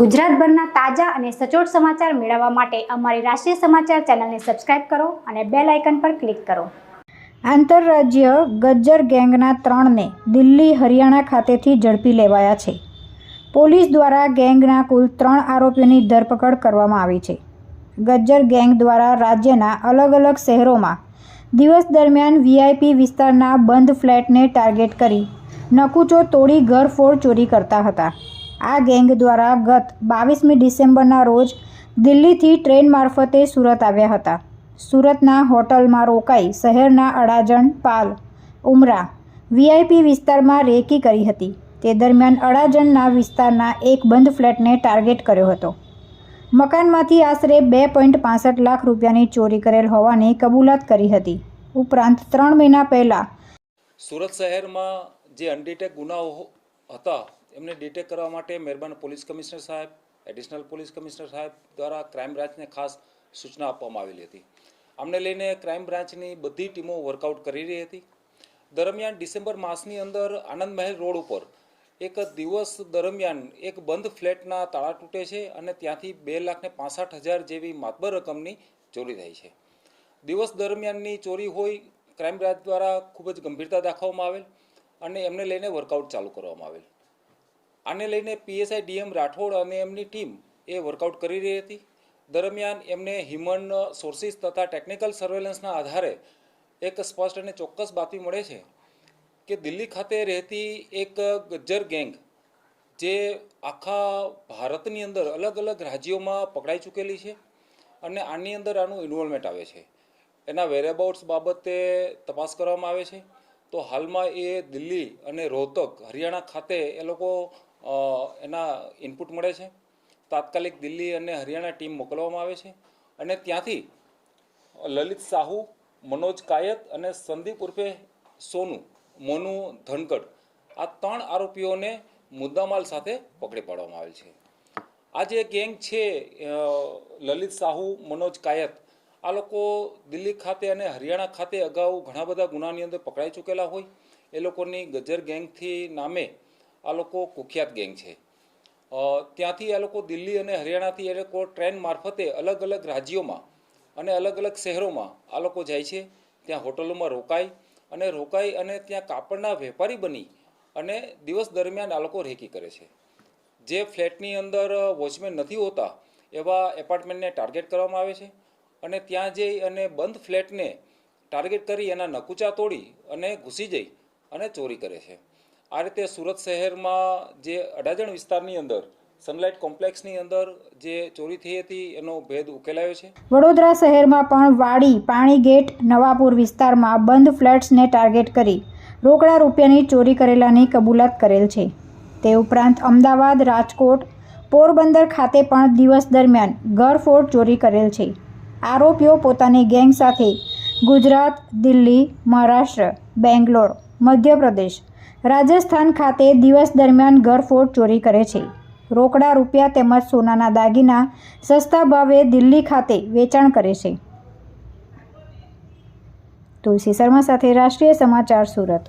ગુજરાતભરના તાજા અને સચોટ સમાચાર મેળવવા માટે અમારી રાષ્ટ્રીય સમાચાર ચેનલને સબસ્ક્રાઇબ કરો અને બેલ આઇકન પર ક્લિક કરો। આંતરરાજ્ય ગજ્જર ગેંગના 3ને દિલ્હી હરિયાણા ખાતેથી ઝડપી લેવાયા છે। પોલીસ દ્વારા ગેંગના કુલ 3 આરોપીઓની ધરપકડ કરવામાં આવી છે। ગજ્જર ગેંગ દ્વારા રાજ્યના અલગ અલગ શહેરોમાં દિવસ દરમિયાન વીઆઈપી વિસ્તારના બંધ ફ્લેટને ટાર્ગેટ કરી નકુચો તોડી ઘરફોડ ચોરી કરતા હતા। આ ગેંગ દ્વારા ગત 22મી ડિસેમ્બરના રોજ દિલ્હીથી ટ્રેન મારફતે સુરત આવ્યા હતા। સુરતના હોટલમાં રોકાઈ શહેરના અડાજણ, પાલ, ઉમરા વીઆઈપી વિસ્તારમાં રેકી કરી હતી। તે દરમિયાન અડાજણના વિસ્તારના એક બંધ ફ્લેટને ટાર્ગેટ કર્યો હતો। મકાનમાંથી આશરે 2.65 લાખ રૂપિયાની ચોરી કરેલ હોવાની કબૂલાત કરી હતી। ઉપરાંત 3 મહિના પહેલા સુરત શહેરમાં જે અનડિટેક ગુનાઓ હતા એમને ડિટેક્ટ કરવા માટે મહેરબાન પોલીસ કમિશનર સાહેબ, એડિશનલ પોલીસ કમિશનર સાહેબ દ્વારા ક્રાઇમ બ્રાન્ચને ખાસ સૂચના આપવામાં આવેલી હતી। આમને લઈને ક્રાઇમ બ્રાન્ચની બધી ટીમો વર્કઆઉટ કરી રહી હતી। દરમિયાન ડિસેમ્બર માસની અંદર આનંદ મહેલ રોડ ઉપર એક દિવસ દરમિયાન એક બંધ ફ્લેટના તાળા તૂટે છે અને ત્યાંથી 2,65,000 જેવી માતબર રકમની ચોરી થઈ છે। દિવસ દરમિયાનની ચોરી હોય ક્રાઇમ બ્રાન્ચ દ્વારા ખૂબ જ ગંભીરતા દાખવવામાં આવેલ અને એમને લઈને વર્કઆઉટ ચાલુ કરવામાં આવેલ। આને લઈને પીએસઆઈ ડીએમ રાઠોડ અને એમની ટીમ એ વર્કઆઉટ કરી રહી હતી। દરમિયાન એમને હ્યુમન સોર્સિસ તથા ટેકનિકલ સર્વેલન્સના આધારે એક સ્પષ્ટ અને ચોક્કસ બાતમી મળે છે કે દિલ્હી ખાતે રહેતી એક ગજ્જર ગેંગ જે આખા ભારતની અંદર અલગ અલગ રાજ્યોમાં પકડાઈ ચૂકેલી છે અને આની અંદર આનું ઇન્વોલ્વમેન્ટ આવે છે। એના વેરેબાઉટ્સ બાબતે તપાસ કરવામાં આવે છે। તો હાલમાં એ દિલ્હી અને રોહતક હરિયાણા ખાતે એ લોકો એના ઇનપુટ મળે છે। તાત્કાલિક દિલ્હી અને હરિયાણા ટીમ મોકલવામાં આવે છે અને ત્યાંથી લલિત સાહુ, મનોજ કાયત અને સંદીપ ઉર્ફે સોનુ મોનુ ધનકડ આ 3 આરોપીઓને મુદ્દામાલ સાથે પકડી પાડવામાં આવેલ છે। આ જે ગેંગ છે લલિત સાહુ, મનોજ કાયત આ લોકો દિલ્હી ખાતે અને હરિયાણા ખાતે અગાઉ ઘણા બધા ગુનાની અંદર પકડાઈ ચૂકેલા હોય। એ લોકોની ગજ્જર ગેંગથી નામે આ લોકો કુખ્યાત ગેંગ છે। ત્યાંથી આ લોકો દિલ્હી અને હરિયાણાથી એ લોકો ટ્રેન મારફતે અલગ અલગ રાજ્યોમાં અને અલગ અલગ શહેરોમાં આ લોકો જાય છે। ત્યાં હોટલોમાં રોકાઈ અને ત્યાં કાપડના વેપારી બની અને દિવસ દરમિયાન આ લોકો રેકી કરે છે। જે ફ્લેટની અંદર વોચમેન નથી હોતા એવા એપાર્ટમેન્ટને ટાર્ગેટ કરવામાં આવે છે અને ત્યાં જઈ અને બંધ ફ્લેટને ટાર્ગેટ કરી એના નકુચા તોડી અને ઘૂસી જઈ અને ચોરી કરે છે। આ રીતે સુરત શહેરમાં જે અડાજણ વિસ્તારની અંદર સનલાઇટ કોમ્પ્લેક્સની અંદર જે ચોરી થઈ હતી એનો ભેદ ઉકેલાયો છે। વડોદરા શહેરમાં પણ વાડી, પાણીગેટ, નવાપુર વિસ્તારમાં બંધ ફ્લેટ્સને ટાર્ગેટ કરી રોકડા રૂપિયાની ચોરી કરેલાની કબૂલાત કરેલ છે। તે ઉપરાંત અમદાવાદ, રાજકોટ, પોરબંદર ખાતે પણ દિવસ દરમિયાન ઘરફોડ ચોરી કરેલ છે। આરોપીઓ પોતાની ગેંગ સાથે ગુજરાત, દિલ્હી, મહારાષ્ટ્ર, બેંગ્લોર, મધ્યપ્રદેશ, રાજસ્થાન ખાતે દિવસ દરમિયાન ઘરફોડ ચોરી કરે છે। રોકડા રૂપિયા તેમજ સોનાના દાગીના સસ્તા ભાવે દિલ્હી ખાતે વેચાણ કરે છે। તુલસી શર્મા સાથે રાષ્ટ્રીય સમાચાર, સુરત।